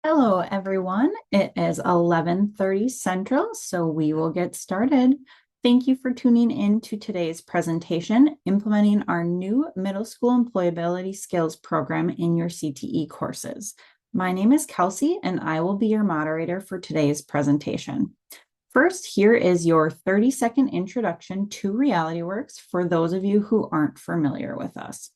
Hello, everyone. It is 11:30 Central, so we will get started. Thank you for tuning in to today's presentation, implementing our new middle school employability skills program in your CTE courses. My name is Kelsey, and I will be your moderator for today's presentation. First, here is your 30-second introduction to Realityworks for those of you who aren't familiar with us.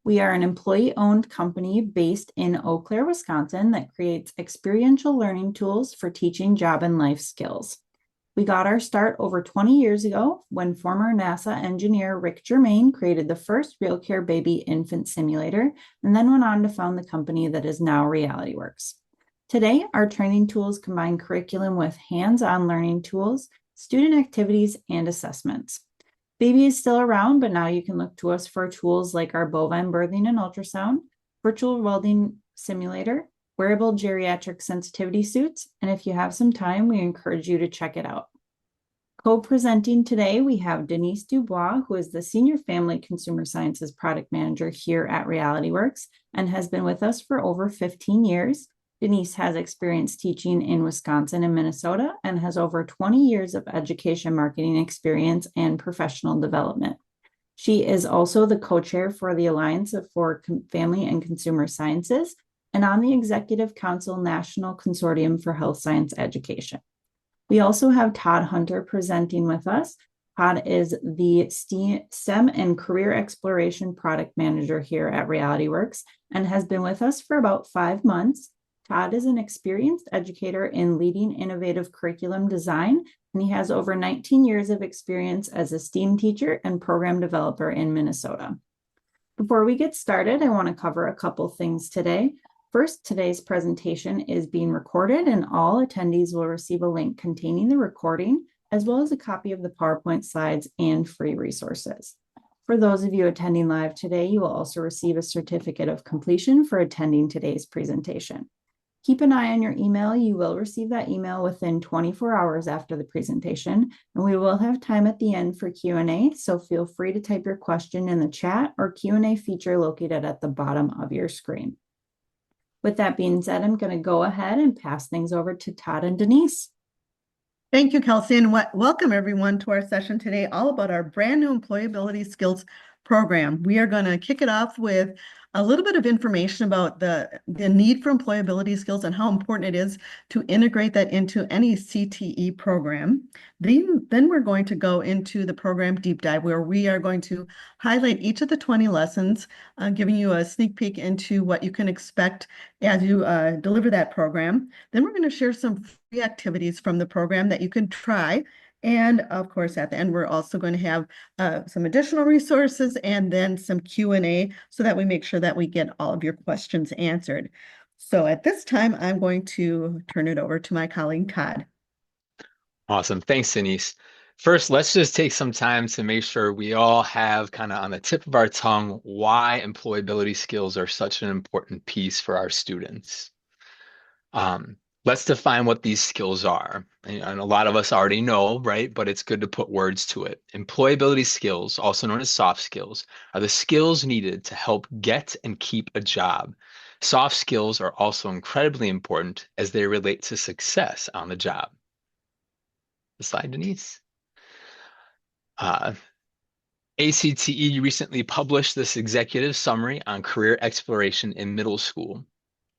We are an employee-owned company based in Eau Claire, Wisconsin, that creates experiential learning tools for teaching job and life skills. We got our start over 20 years ago when former NASA engineer Rick Germain created the first RealCare baby infant simulator, and then went on to found the company that is now Realityworks. Today, our training tools combine curriculum with hands-on learning tools, student activities, and assessments. Baby is still around, but now you can look to us for tools like our bovine birthing and ultrasound, virtual welding simulator, wearable geriatric sensitivity suits, and if you have some time, we encourage you to check it out. Co-presenting today, we have Denise Dubois, who is the Senior Family Consumer Sciences Product Manager here at Realityworks and has been with us for over 15 years. Denise has experience teaching in Wisconsin and Minnesota and has over 20 years of education marketing experience and professional development. She is also the co-chair for the Alliance for Family and Consumer Sciences and on the Executive Council National Consortium for Health Science Education. We also have Todd Hunter presenting with us. Todd is the STEM and Career Exploration Product Manager here at Realityworks and has been with us for about 5 months. Todd is an experienced educator in leading innovative curriculum design, and he has over 19 years of experience as a STEAM teacher and program developer in Minnesota. Before we get started, I want to cover a couple things today. First, today's presentation is being recorded, and all attendees will receive a link containing the recording, as well as a copy of the PowerPoint slides and free resources. For those of you attending live today, you will also receive a certificate of completion for attending today's presentation. Keep an eye on your email. You will receive that email within 24 hours after the presentation, and we will have time at the end for Q&A, so feel free to type your question in the chat or Q&A feature located at the bottom of your screen. With that being said, I'm going to go ahead and pass things over to Todd and Denise. Thank you, Kelsey, and welcome everyone to our session today, all about our brand new employability skills program. We are going to kick it off with a little bit of information about the need for employability skills and how important it is to integrate that into any CTE program. Then we're going to go into the program deep dive, where we are going to highlight each of the 20 lessons, giving you a sneak peek into what you can expect as you deliver that program. Then we're going to share some free activities from the program that you can try. And of course, at the end, we're also going to have some additional resources and then some Q&A so that we make sure that we get all of your questions answered. So at this time, I'm going to turn it over to my colleague, Todd. Awesome. Thanks, Denise. First, let's just take some time to make sure we all have kind of on the tip of our tongue why employability skills are such an important piece for our students. Let's define what these skills are. And a lot of us already know, right? But it's good to put words to it. Employability skills, also known as soft skills, are the skills needed to help get and keep a job. Soft skills are also incredibly important as they relate to success on the job. The slide, Denise. ACTE recently published this executive summary on career exploration in middle school.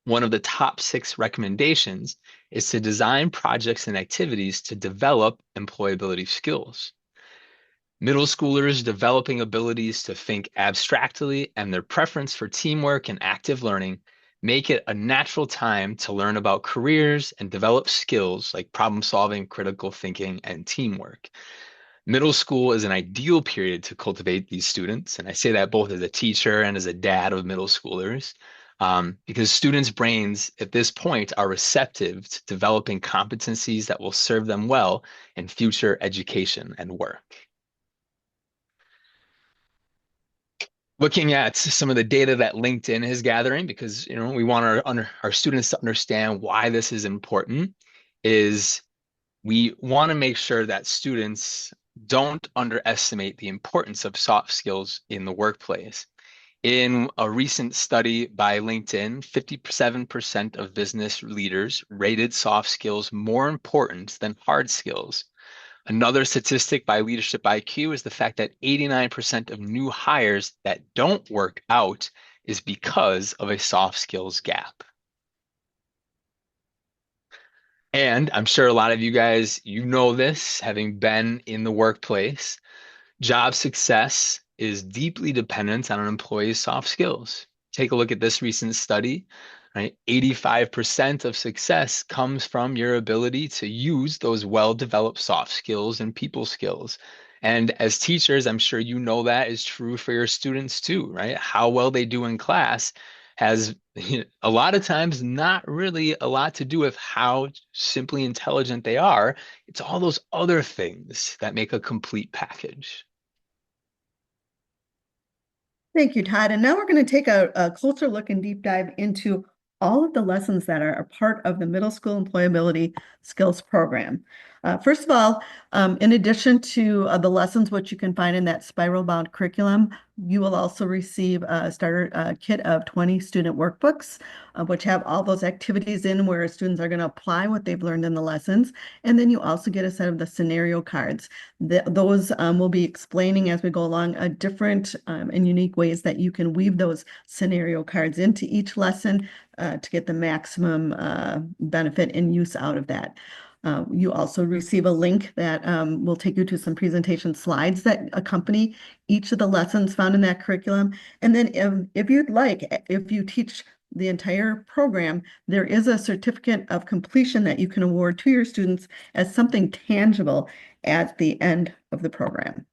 One of the top 6 recommendations is to design projects and activities to develop employability skills. Middle schoolers developing abilities to think abstractly and their preference for teamwork and active learning make it a natural time to learn about careers and develop skills like problem solving, critical thinking, and teamwork. Middle school is an ideal period to cultivate these students, and I say that both as a teacher and as a dad of middle schoolers. Because students' brains at this point are receptive to developing competencies that will serve them well in future education and work. Looking at some of the data that LinkedIn is gathering, because we want our students to understand why this is important, is we want to make sure that students don't underestimate the importance of soft skills in the workplace. In a recent study by LinkedIn, 57% of business leaders rated soft skills more important than hard skills. Another statistic by Leadership IQ is the fact that 89% of new hires that don't work out is because of a soft skills gap. And I'm sure a lot of you guys, you know this, having been in the workplace. Job success is deeply dependent on an employee's soft skills. Take a look at this recent study, right? 85% of success comes from your ability to use those well-developed soft skills and people skills. And as teachers, I'm sure you know that is true for your students too, right? How well they do in class has a lot of times not really a lot to do with how simply intelligent they are. It's all those other things that make a complete package. Thank you, Todd. And now we're going to take a closer look and deep dive into all of the lessons that are a part of the middle school employability skills program. First of all, in addition to the lessons which you can find in that spiral bound curriculum, you will also receive a starter kit of 20 student workbooks, which have all those activities in where students are going to apply what they've learned in the lessons. And then you also get a set of the scenario cards. Those will be explaining as we go along different and unique ways that you can weave those scenario cards into each lesson to get the maximum benefit and use out of that. You also receive a link that will take you to some presentation slides that accompany each of the lessons found in that curriculum. And then if you'd like, if you teach the entire program, there is a certificate of completion that you can award to your students as something tangible at the end of the program.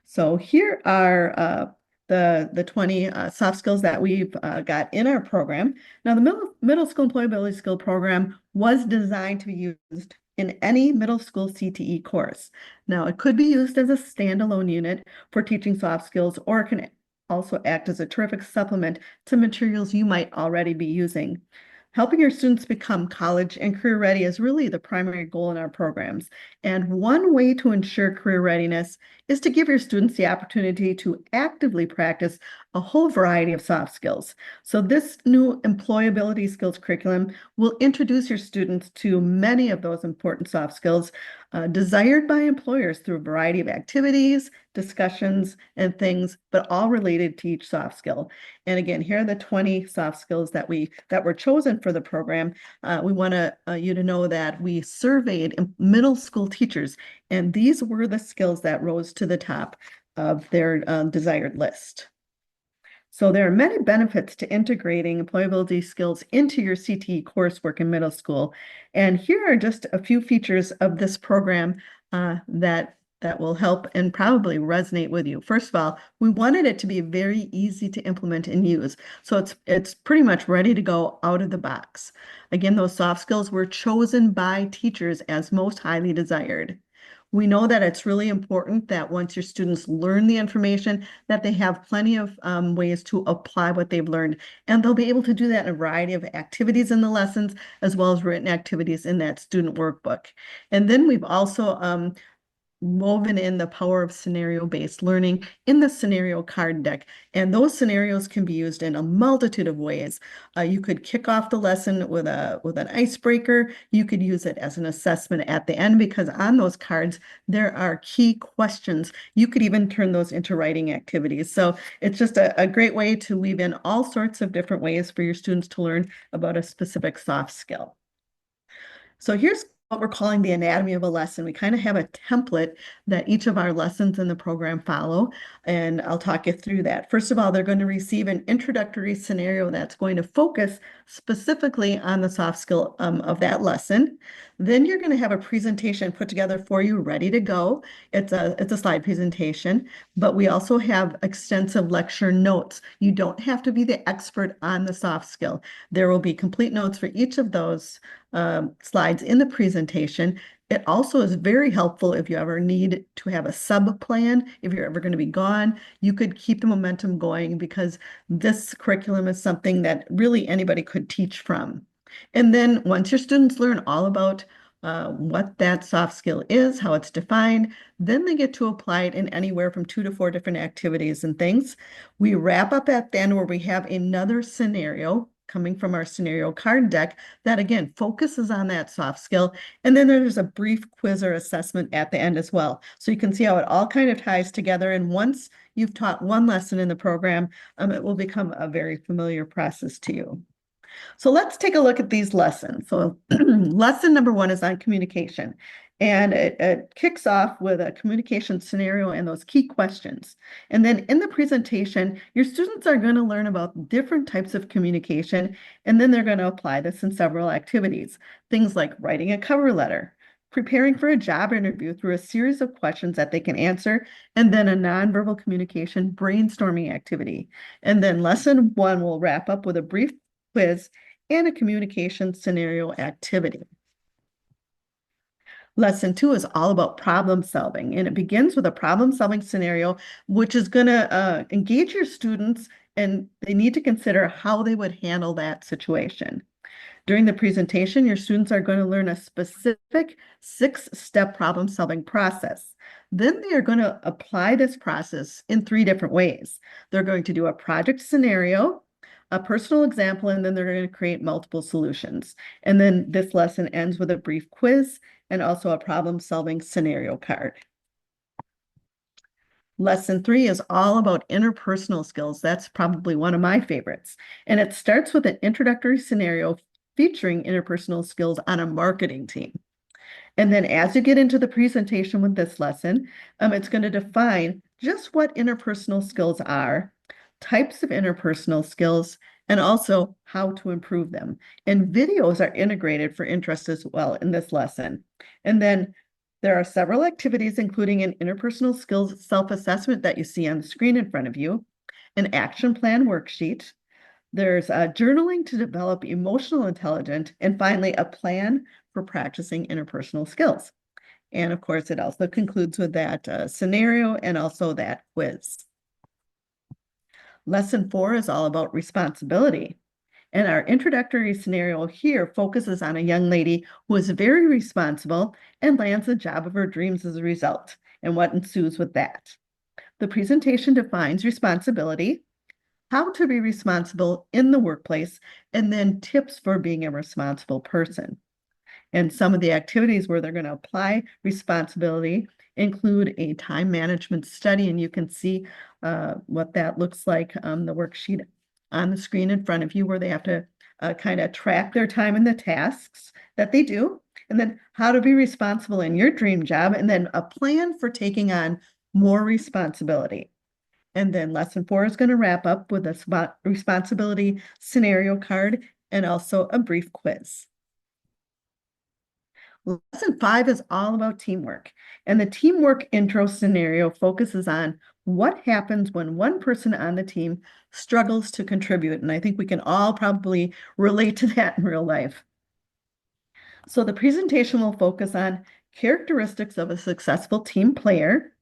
So here are the 20 soft skills that we've got in our program. Now, the middle school employability skill program was designed to be used in any middle school CTE course. Now, it could be used as a standalone unit for teaching soft skills, or it can also act as a terrific supplement to materials you might already be using. Helping your students become college and career ready is really the primary goal in our programs. And one way to ensure career readiness is to give your students the opportunity to actively practice a whole variety of soft skills. So this new employability skills curriculum will introduce your students to many of those important soft skills desired by employers through a variety of activities, discussions, and things, but all related to each soft skill. And again, here are the 20 soft skills that were chosen for the program. We want you to know that we surveyed middle school teachers, and these were the skills that rose to the top of their desired list. So there are many benefits to integrating employability skills into your CTE coursework in middle school. And here are just a few features of this program that will help and probably resonate with you. First of all, we wanted it to be very easy to implement and use. So it's pretty much ready to go out of the box. Again, those soft skills were chosen by teachers as most highly desired. We know that it's really important that once your students learn the information, that they have plenty of ways to apply what they've learned. And they'll be able to do that in a variety of activities in the lessons, as well as written activities in that student workbook. And then we've also woven in the power of scenario-based learning in the scenario card deck. And those scenarios can be used in a multitude of ways. You could kick off the lesson with an icebreaker. You could use it as an assessment at the end, because on those cards, there are key questions. You could even turn those into writing activities. So it's just a great way to weave in all sorts of different ways for your students to learn about a specific soft skill. So here's what we're calling the anatomy of a lesson. We kind of have a template that each of our lessons in the program follow, and I'll talk you through that. First of all, they're going to receive an introductory scenario that's going to focus specifically on the soft skill of that lesson. Then you're going to have a presentation put together for you, ready to go. It's a slide presentation, but we also have extensive lecture notes. You don't have to be the expert on the soft skill. There will be complete notes for each of those slides in the presentation. It also is very helpful if you ever need to have a sub plan. If you're ever going to be gone, you could keep the momentum going, because this curriculum is something that really anybody could teach from. And then once your students learn all about what that soft skill is, how it's defined. Then they get to apply it in anywhere from 2 to 4 different activities and things. We wrap up at the end where we have another scenario coming from our scenario card deck that again focuses on that soft skill. And then there's a brief quiz or assessment at the end as well. So you can see how it all kind of ties together. And once you've taught one lesson in the program, it will become a very familiar process to you. So let's take a look at these lessons. So lesson number 1 is on communication. And it kicks off with a communication scenario and those key questions. And then in the presentation, your students are going to learn about different types of communication, and then they're going to apply this in several activities. Things like writing a cover letter, preparing for a job interview through a series of questions that they can answer, and then a nonverbal communication brainstorming activity. And then lesson 1 will wrap up with a brief quiz and a communication scenario activity. Lesson 2 is all about problem solving, and it begins with a problem solving scenario, which is going to engage your students, and they need to consider how they would handle that situation. During the presentation, your students are going to learn a specific 6-step problem solving process. Then they are going to apply this process in 3 different ways. They're going to do a project scenario, a personal example, and then they're going to create multiple solutions. And then this lesson ends with a brief quiz and also a problem-solving scenario card. Lesson 3 is all about interpersonal skills. That's probably one of my favorites. And it starts with an introductory scenario featuring interpersonal skills on a marketing team. And then as you get into the presentation with this lesson, it's going to define just what interpersonal skills are, types of interpersonal skills, and also how to improve them. And videos are integrated for interest as well in this lesson. And then there are several activities, including an interpersonal skills self-assessment that you see on the screen in front of you, an action plan worksheet. There's journaling to develop emotional intelligence, and finally, a plan for practicing interpersonal skills. And of course, it also concludes with that scenario and also that quiz. Lesson 4 is all about responsibility. And our introductory scenario here focuses on a young lady who is very responsible and lands the job of her dreams as a result, and what ensues with that. The presentation defines responsibility, how to be responsible in the workplace, and then tips for being a responsible person. And some of the activities where they're going to apply responsibility include a time management study, and you can see what that looks like on the worksheet on the screen in front of you, where they have to kind of track their time and the tasks that they do, and then how to be responsible in your dream job, and then a plan for taking on more responsibility. And then lesson 4 is going to wrap up with a responsibility scenario card and also a brief quiz. Lesson 5 is all about teamwork, and the teamwork intro scenario focuses on what happens when one person on the team struggles to contribute. And I think we can all probably relate to that in real life. So the presentation will focus on characteristics of a successful team player,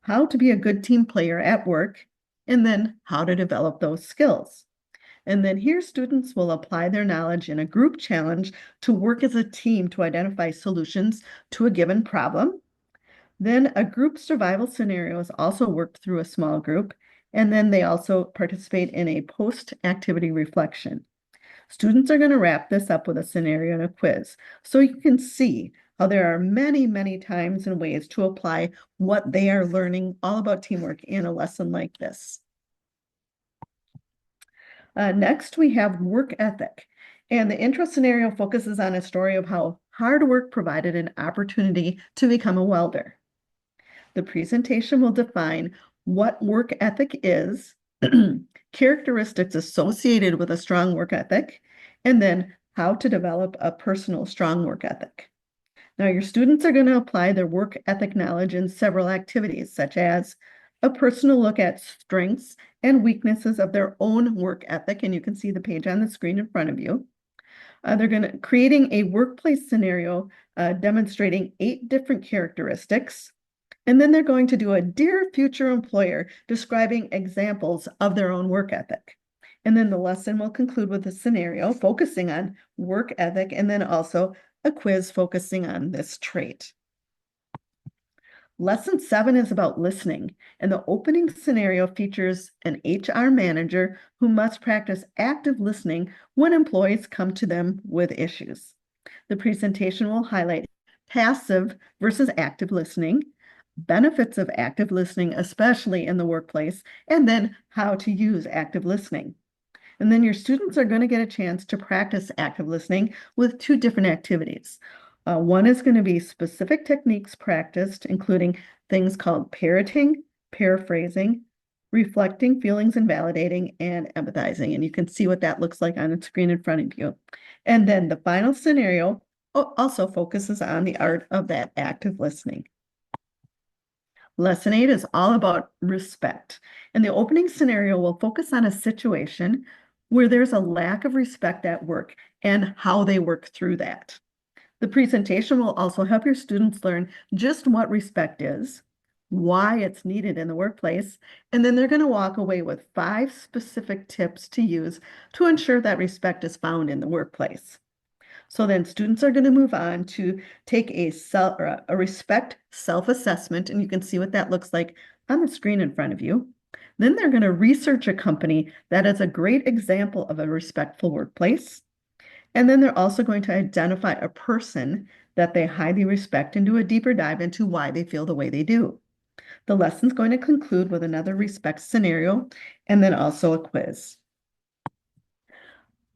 how to be a good team player at work, and then how to develop those skills. And then here, students will apply their knowledge in a group challenge to work as a team to identify solutions to a given problem. Then a group survival scenario is also worked through a small group, and then they also participate in a post-activity reflection. Students are going to wrap this up with a scenario and a quiz, so you can see how there are many, many times and ways to apply what they are learning all about teamwork in a lesson like this. Next, we have work ethic. And the intro scenario focuses on a story of how hard work provided an opportunity to become a welder. The presentation will define what work ethic is, characteristics associated with a strong work ethic, and then how to develop a personal strong work ethic. Now, your students are going to apply their work ethic knowledge in several activities, such as a personal look at strengths and weaknesses of their own work ethic, and you can see the page on the screen in front of you. They're going to creating a workplace scenario demonstrating 8 different characteristics, and then they're going to do a Dear Future Employer describing examples of their own work ethic. And then the lesson will conclude with a scenario focusing on work ethic and then also a quiz focusing on this trait. Lesson 7 is about listening, and the opening scenario features an HR manager who must practice active listening when employees come to them with issues. The presentation will highlight passive versus active listening, benefits of active listening, especially in the workplace, and then how to use active listening. And then your students are going to get a chance to practice active listening with 2 different activities. One is going to be specific techniques practiced, including things called parroting, paraphrasing, reflecting feelings and validating, and empathizing. And you can see what that looks like on the screen in front of you. And then the final scenario also focuses on the art of that active listening. Lesson 8 is all about respect. And the opening scenario will focus on a situation where there's a lack of respect at work and how they work through that. The presentation will also help your students learn just what respect is, why it's needed in the workplace, and then they're going to walk away with 5 specific tips to use to ensure that respect is found in the workplace. So then students are going to move on to take a respect self-assessment, and you can see what that looks like on the screen in front of you. Then they're going to research a company that is a great example of a respectful workplace. And then they're also going to identify a person that they highly respect and do a deeper dive into why they feel the way they do. The lesson's going to conclude with another respect scenario and then also a quiz.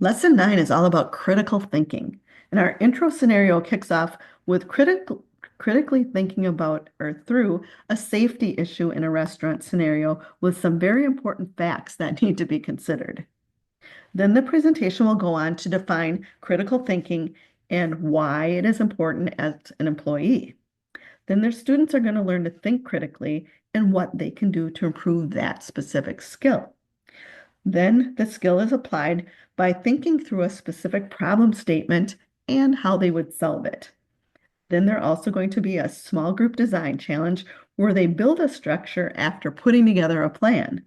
Lesson 9 is all about critical thinking. And our intro scenario kicks off with critically thinking about or through a safety issue in a restaurant scenario with some very important facts that need to be considered. Then the presentation will go on to define critical thinking and why it is important as an employee. Then their students are going to learn to think critically and what they can do to improve that specific skill. Then the skill is applied by thinking through a specific problem statement and how they would solve it. Then there's also going to be a small group design challenge where they build a structure after putting together a plan.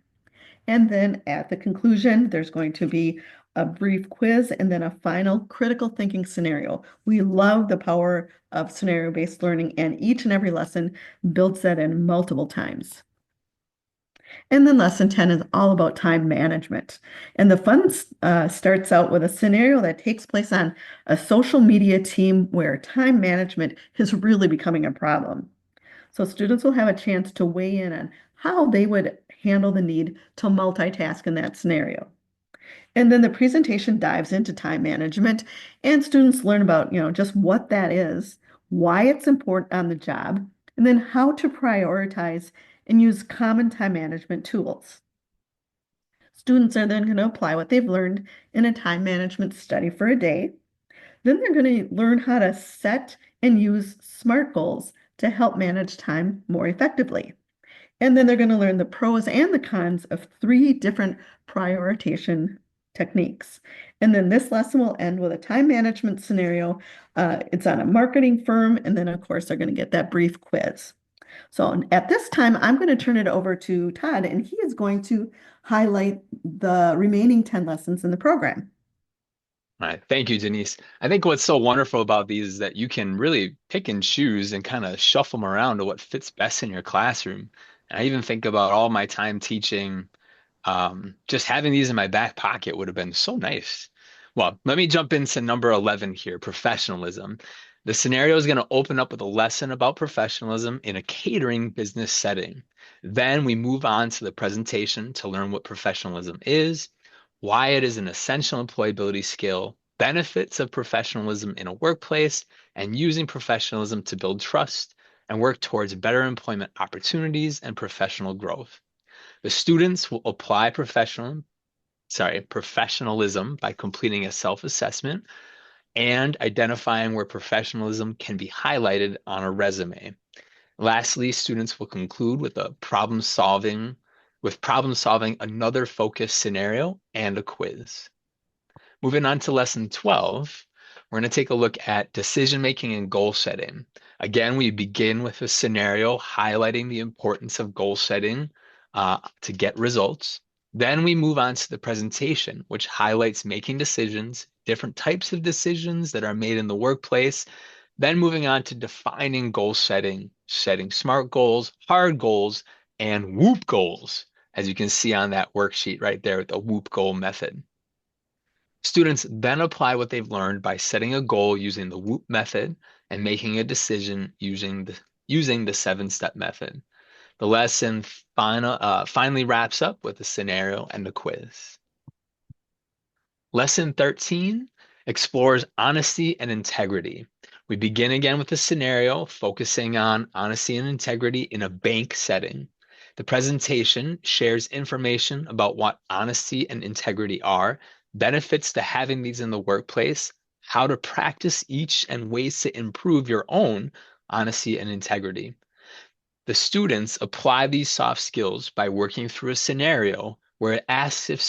And then at the conclusion, there's going to be a brief quiz and then a final critical thinking scenario. We love the power of scenario-based learning, and each and every lesson builds that in multiple times. And then lesson 10 is all about time management. And the fun starts out with a scenario that takes place on a social media team where time management is really becoming a problem. So students will have a chance to weigh in on how they would handle the need to multitask in that scenario. And then the presentation dives into time management, and students learn about, just what that is, why it's important on the job, and then how to prioritize and use common time management tools. Students are then going to apply what they've learned in a time management study for a day. Then they're going to learn how to set and use SMART goals to help manage time more effectively. And then they're going to learn the pros and the cons of 3 different prioritization techniques. And then this lesson will end with a time management scenario. It's on a marketing firm. And then, of course, they're going to get that brief quiz. So at this time, I'm going to turn it over to Todd, and he is going to highlight the remaining 10 lessons in the program. All right. Thank you, Denise. I think what's so wonderful about these is that you can really pick and choose and kind of shuffle them around to what fits best in your classroom. And I even think about all my time teaching, just having these in my back pocket would have been so nice. Well, let me jump into number 11 here, professionalism. The scenario is going to open up with a lesson about professionalism in a catering business setting. Then we move on to the presentation to learn what professionalism is, why it is an essential employability skill, benefits of professionalism in a workplace, and using professionalism to build trust and work towards better employment opportunities and professional growth. The students will apply professionalism by completing a self-assessment and identifying where professionalism can be highlighted on a resume. Lastly, students will conclude with problem solving another focus scenario and a quiz. Moving on to lesson 12, we're going to take a look at decision making and goal setting. Again, we begin with a scenario highlighting the importance of goal setting to get results. Then we move on to the presentation, which highlights making decisions, different types of decisions that are made in the workplace. Then moving on to defining goal setting, setting SMART goals, hard goals, and WHOOP goals, as you can see on that worksheet right there with the WHOOP goal method. Students then apply what they've learned by setting a goal using the WHOOP method and making a decision using the 7-step method. The lesson finally wraps up with a scenario and a quiz. Lesson 13 explores honesty and integrity. We begin again with a scenario focusing on honesty and integrity in a bank setting. The presentation shares information about what honesty and integrity are, benefits to having these in the workplace, how to practice each, and ways to improve your own honesty and integrity. The students apply these soft skills by working through a scenario where it asks if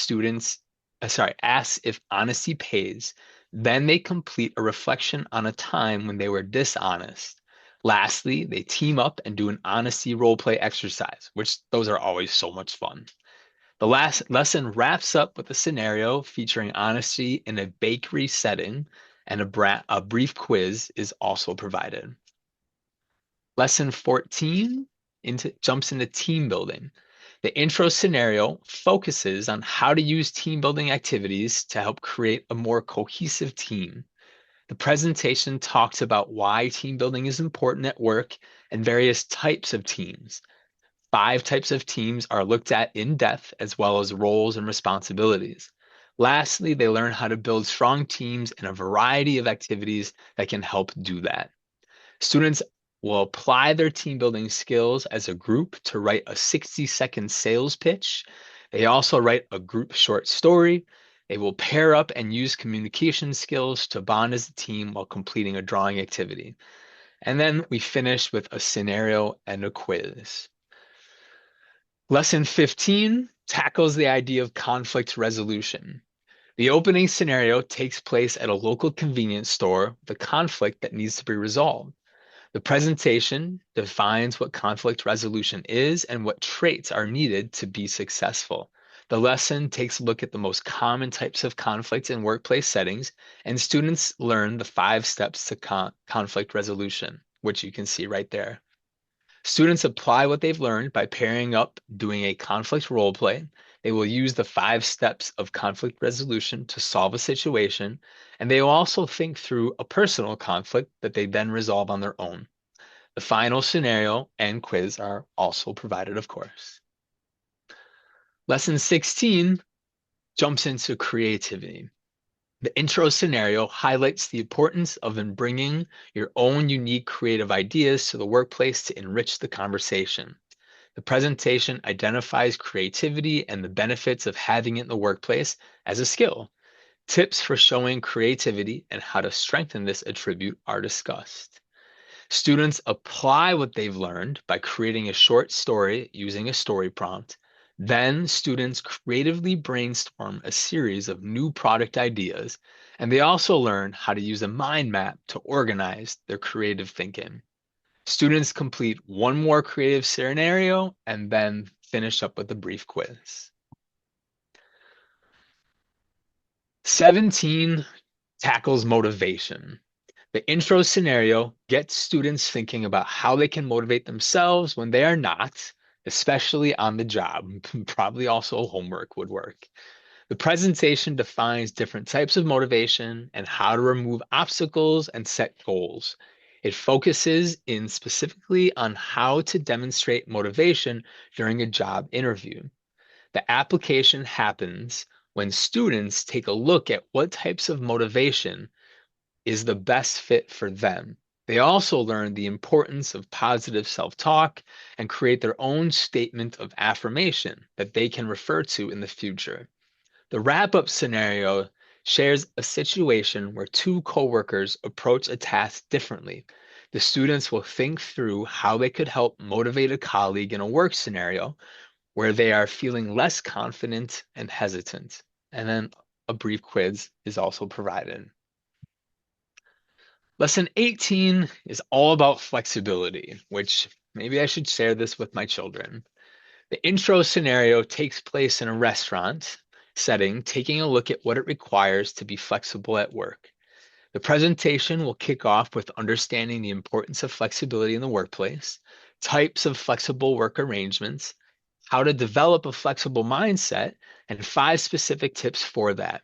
honesty pays. Then they complete a reflection on a time when they were dishonest. Lastly, they team up and do an honesty role play exercise, which those are always so much fun. The last lesson wraps up with a scenario featuring honesty in a bakery setting, and a brief quiz is also provided. Lesson 14 jumps into team building. The intro scenario focuses on how to use team building activities to help create a more cohesive team. The presentation talks about why team building is important at work and various types of teams. 5 types of teams are looked at in depth, as well as roles and responsibilities. Lastly, they learn how to build strong teams and a variety of activities that can help do that. Students will apply their team building skills as a group to write a 60-second sales pitch. They also write a group short story. They will pair up and use communication skills to bond as a team while completing a drawing activity. And then we finish with a scenario and a quiz. Lesson 15 tackles the idea of conflict resolution. The opening scenario takes place at a local convenience store with a conflict that needs to be resolved. The presentation defines what conflict resolution is and what traits are needed to be successful. The lesson takes a look at the most common types of conflicts in workplace settings, and students learn the 5 steps to conflict resolution, which you can see right there. Students apply what they've learned by pairing up doing a conflict role play. They will use the 5 steps of conflict resolution to solve a situation, and they will also think through a personal conflict that they then resolve on their own. The final scenario and quiz are also provided, of course. Lesson 16 jumps into creativity. The intro scenario highlights the importance of bringing your own unique creative ideas to the workplace to enrich the conversation. The presentation identifies creativity and the benefits of having it in the workplace as a skill. Tips for showing creativity and how to strengthen this attribute are discussed. Students apply what they've learned by creating a short story using a story prompt. Then students creatively brainstorm a series of new product ideas, and they also learn how to use a mind map to organize their creative thinking. Students complete one more creative scenario and then finish up with a brief quiz. 17 tackles motivation. The intro scenario gets students thinking about how they can motivate themselves when they are not, especially on the job. Probably also homework would work. The presentation defines different types of motivation and how to remove obstacles and set goals. It focuses in specifically on how to demonstrate motivation during a job interview. The application happens when students take a look at what types of motivation is the best fit for them. They also learn the importance of positive self-talk and create their own statement of affirmation that they can refer to in the future. The wrap-up scenario shares a situation where 2 coworkers approach a task differently. The students will think through how they could help motivate a colleague in a work scenario where they are feeling less confident and hesitant. And then a brief quiz is also provided. Lesson 18 is all about flexibility, which maybe I should share this with my children. The intro scenario takes place in a restaurant setting, taking a look at what it requires to be flexible at work. The presentation will kick off with understanding the importance of flexibility in the workplace, types of flexible work arrangements, how to develop a flexible mindset, and 5 specific tips for that.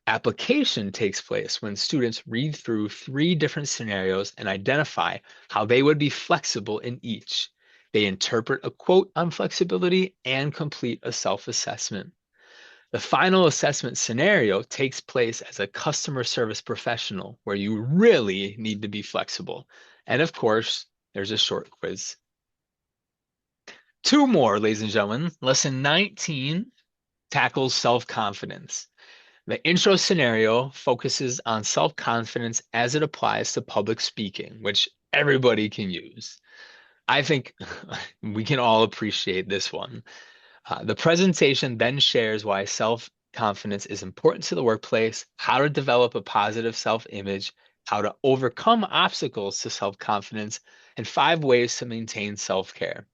Application takes place when students read through 3 different scenarios and identify how they would be flexible in each. They interpret a quote on flexibility and complete a self-assessment. The final assessment scenario takes place as a customer service professional where you really need to be flexible. And of course, there's a short quiz. 2 more, ladies and gentlemen. Lesson 19 tackles self-confidence. The intro scenario focuses on self-confidence as it applies to public speaking, which everybody can use. I think we can all appreciate this one. The presentation then shares why self-confidence is important to the workplace, how to develop a positive self-image, how to overcome obstacles to self-confidence, and 5 ways to maintain self-care.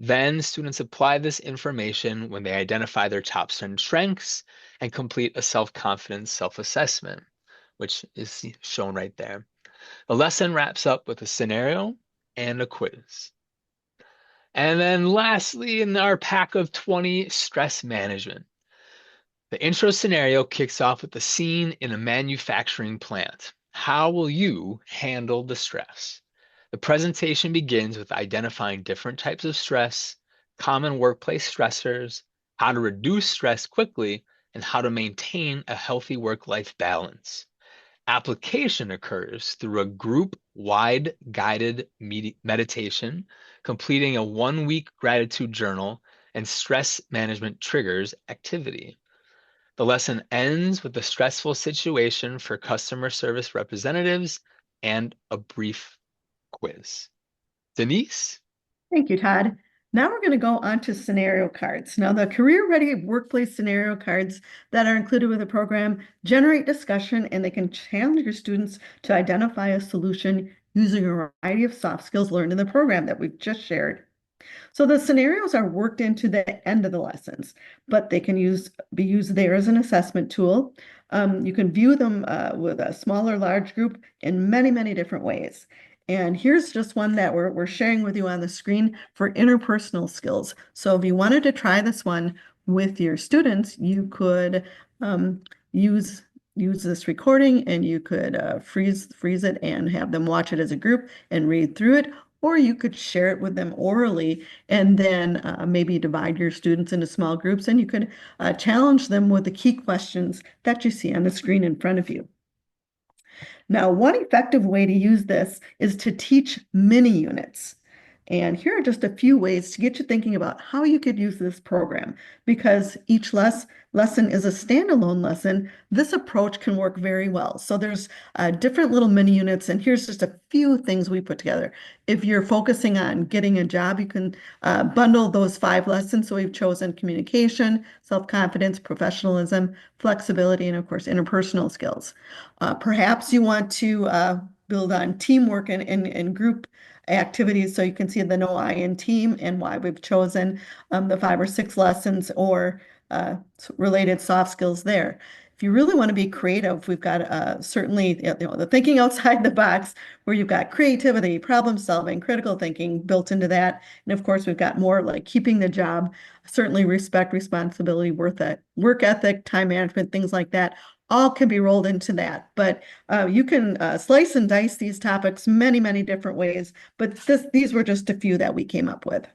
Then students apply this information when they identify their top 10 strengths and complete a self-confidence self-assessment, which is shown right there. The lesson wraps up with a scenario and a quiz. And then lastly, in our pack of 20, stress management. The intro scenario kicks off with the scene in a manufacturing plant. How will you handle the stress? The presentation begins with identifying different types of stress, common workplace stressors, how to reduce stress quickly, and how to maintain a healthy work-life balance. Application occurs through a group-wide guided meditation, completing a 1-week gratitude journal, and stress management triggers activity. The lesson ends with a stressful situation for customer service representatives and a brief quiz. Denise? Thank you, Todd. Now we're going to go on to scenario cards. Now, the career ready workplace scenario cards that are included with the program generate discussion, and they can challenge your students to identify a solution using a variety of soft skills learned in the program that we've just shared. So the scenarios are worked into the end of the lessons, but they can be used there as an assessment tool. You can view them with a small or large group in many, many different ways. And here's just one that we're sharing with you on the screen for interpersonal skills. So if you wanted to try this one with your students, you could use this recording, and you could freeze it and have them watch it as a group and read through it, or you could share it with them orally, and then maybe divide your students into small groups, and you could challenge them with the key questions that you see on the screen in front of you. Now, one effective way to use this is to teach mini units. And here are just a few ways to get you thinking about how you could use this program. Because each lesson is a standalone lesson, this approach can work very well. So there's different little mini units, and here's just a few things we put together. If you're focusing on getting a job, you can bundle those 5 lessons. So we've chosen communication, self-confidence, professionalism, flexibility, and of course, interpersonal skills. Perhaps you want to build on teamwork and group activities, so you can see the no I in team and why we've chosen the 5 or 6 lessons or related soft skills there. If you really want to be creative, we've got certainly the thinking outside the box, where you've got creativity, problem solving, critical thinking built into that. And of course, we've got more like keeping the job, certainly respect, responsibility, work ethic, time management, things like that. All can be rolled into that, but you can slice and dice these topics many, many different ways, but these were just a few that we came up with.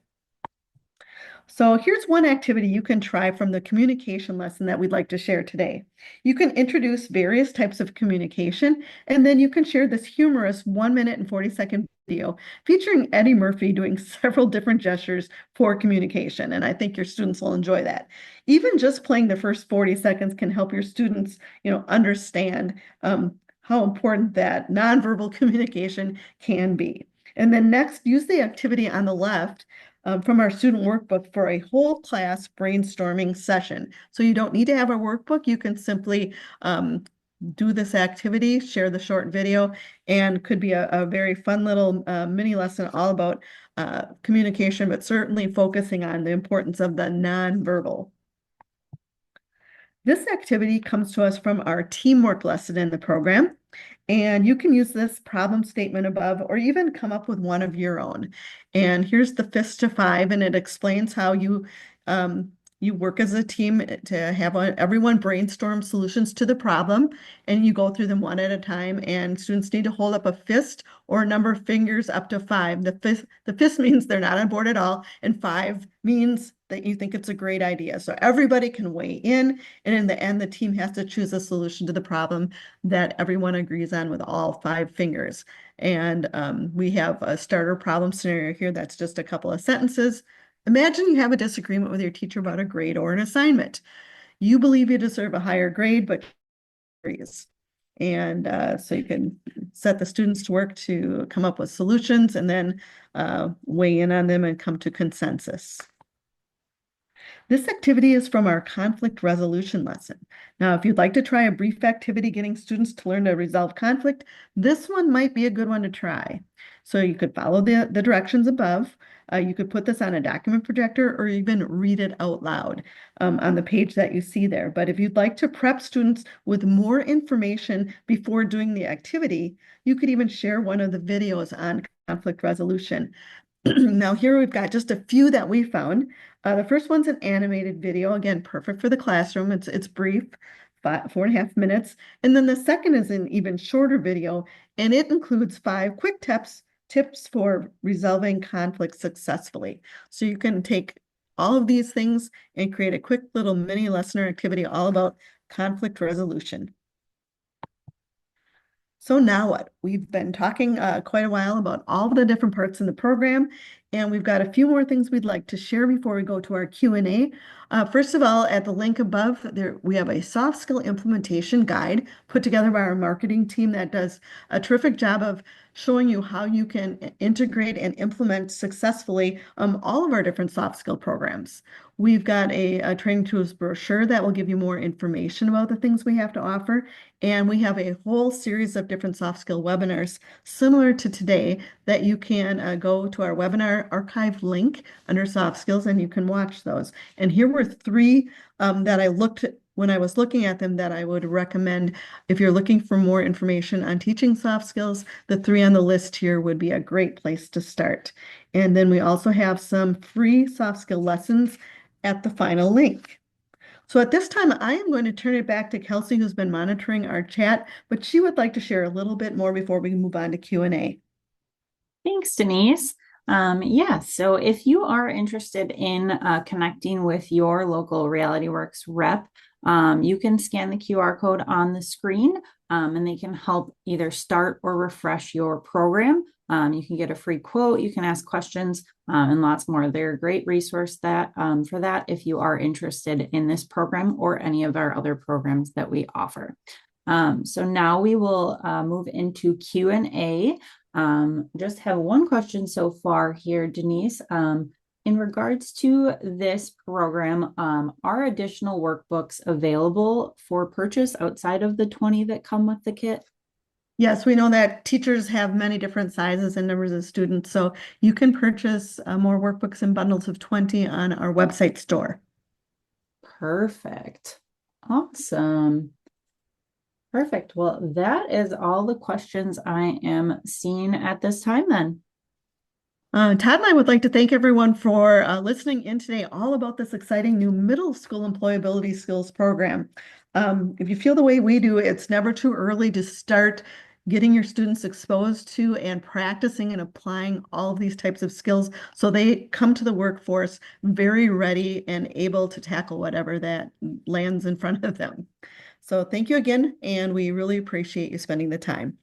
So here's one activity you can try from the communication lesson that we'd like to share today. You can introduce various types of communication, and then you can share this humorous 1-minute and 40-second video featuring Eddie Murphy doing several different gestures for communication. And I think your students will enjoy that. Even just playing the first 40 seconds can help your students, understand how important that nonverbal communication can be. And then next, use the activity on the left from our student workbook for a whole class brainstorming session. So you don't need to have a workbook. You can simply do this activity, share the short video, and could be a very fun little mini lesson all about communication, but certainly focusing on the importance of the nonverbal. This activity comes to us from our teamwork lesson in the program, and you can use this problem statement above or even come up with one of your own. And here's the fist to five, and it explains how you work as a team to have everyone brainstorm solutions to the problem, and you go through them one at a time, and students need to hold up a fist or a number of fingers up to five. The fist means they're not on board at all, and five means that you think it's a great idea. So everybody can weigh in, and in the end, the team has to choose a solution to the problem that everyone agrees on with all five fingers. And we have a starter problem scenario here that's just a couple of sentences. Imagine you have a disagreement with your teacher about a grade or an assignment. You believe you deserve a higher grade, but agrees. And so you can set the students to work to come up with solutions and then weigh in on them and come to consensus. This activity is from our conflict resolution lesson. Now, if you'd like to try a brief activity getting students to learn to resolve conflict, this one might be a good one to try. So you could follow the directions above. You could put this on a document projector or even read it out loud on the page that you see there. But if you'd like to prep students with more information before doing the activity, you could even share one of the videos on conflict resolution. Now here we've got just a few that we found. The first one's an animated video, again, perfect for the classroom. It's brief, 4.5 minutes. And then the second is an even shorter video, and it includes 5 quick tips for resolving conflict successfully. So you can take all of these things and create a quick little mini lesson or activity all about conflict resolution. So now what? We've been talking quite a while about all the different parts in the program, and we've got a few more things we'd like to share before we go to our Q&A. First of all, at the link above, there we have a soft skill implementation guide put together by our marketing team that does a terrific job of showing you how you can integrate and implement successfully all of our different soft skill programs. We've got a training tools brochure that will give you more information about the things we have to offer. And we have a whole series of different soft skill webinars similar to today that you can go to our webinar archive link under soft skills and you can watch those. And here were 3 that I looked at when I was looking at them that I would recommend if you're looking for more information on teaching soft skills. The 3 on the list here would be a great place to start. And then we also have some free soft skill lessons at the final link. So at this time, I am going to turn it back to Kelsey, who's been monitoring our chat, but she would like to share a little bit more before we move on to Q&A. Thanks, Denise. Yeah, so if you are interested in connecting with your local Realityworks rep, you can scan the QR code on the screen and they can help either start or refresh your program. You can get a free quote, you can ask questions and lots more. They're a great resource for that if you are interested in this program or any of our other programs that we offer. So now we will move into Q&A. Just have one question so far here, Denise. In regards to this program, are additional workbooks available for purchase outside of the 20 that come with the kit? Yes, we know that teachers have many different sizes and numbers of students, so you can purchase more workbooks in bundles of 20 on our website store. Perfect. Awesome. Perfect. Well, that is all the questions I am seeing at this time then. Todd and I would like to thank everyone for listening in today all about this exciting new middle school employability skills program. If you feel the way we do, it's never too early to start getting your students exposed to and practicing and applying all of these types of skills so they come to the workforce very ready and able to tackle whatever that lands in front of them. So thank you again, and we really appreciate you spending the time.